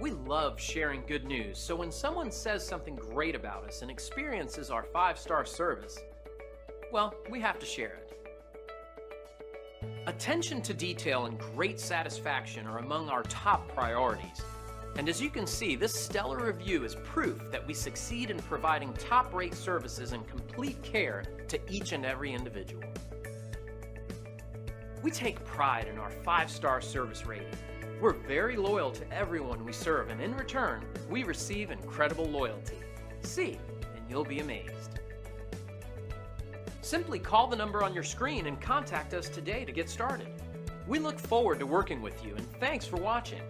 We love sharing good news, so when someone says something great about us and experiences our 5-star service, well, we have to share it. Attention to detail and great satisfaction are among our top priorities. And as you can see, this stellar review is proof that we succeed in providing top-rate services and complete care to each and every individual. We take pride in our 5-star service rating. We're very loyal to everyone we serve, and in return, we receive incredible loyalty. See, and you'll be amazed. Simply call the number on your screen and contact us today to get started. We look forward to working with you, and thanks for watching.